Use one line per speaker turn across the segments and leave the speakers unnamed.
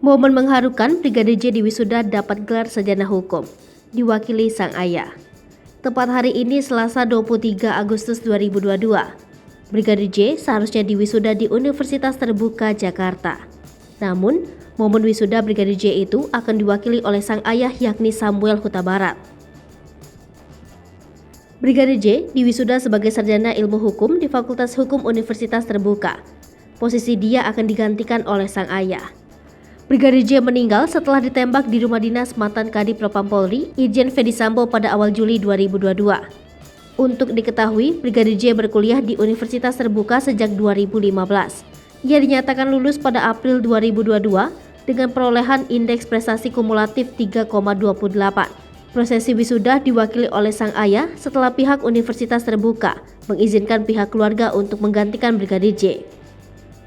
Momen mengharukan Brigadir J di wisuda dapat gelar sarjana hukum, diwakili sang ayah. Tepat hari ini Selasa 23 Agustus 2022, Brigadir J seharusnya diwisuda di Universitas Terbuka Jakarta. Namun, momen wisuda Brigadir J itu akan diwakili oleh sang ayah yakni Samuel Huta Barat. Brigadir J diwisuda sebagai sarjana ilmu hukum di Fakultas Hukum Universitas Terbuka. Posisi dia akan digantikan oleh sang ayah. Brigadir J meninggal setelah ditembak di rumah dinas mantan Kadif Propam Polri, Irjen Fedy Sambo pada awal Juli 2022. Untuk diketahui, Brigadir J berkuliah di Universitas Terbuka sejak 2015. Ia dinyatakan lulus pada April 2022 dengan perolehan indeks prestasi kumulatif 3,28. Prosesi wisuda diwakili oleh sang ayah setelah pihak Universitas Terbuka mengizinkan pihak keluarga untuk menggantikan Brigadir J.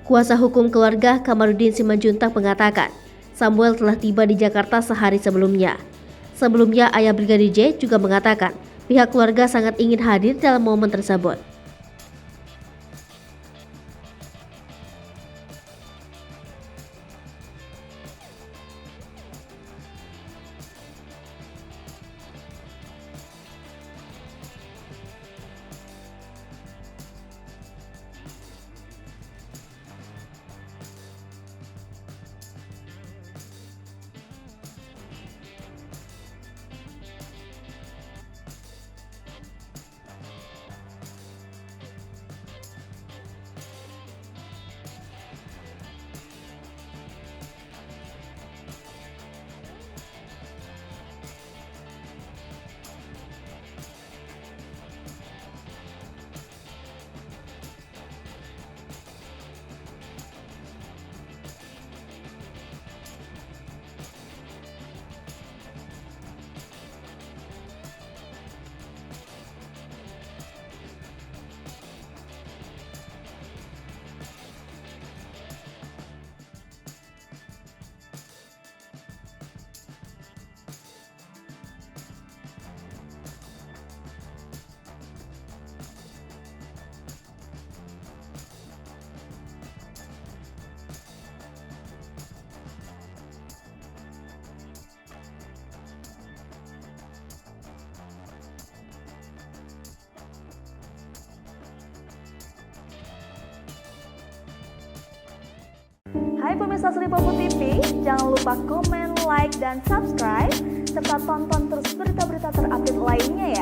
Kuasa hukum keluarga Kamarudin Simanjuntak mengatakan, Samuel telah tiba di Jakarta sehari sebelumnya. Sebelumnya, ayah Brigadir J juga mengatakan pihak keluarga sangat ingin hadir dalam momen tersebut.
Hai pemirsa Selipopo TV, jangan lupa komen, like, dan subscribe, serta tonton terus berita-berita terupdate lainnya ya.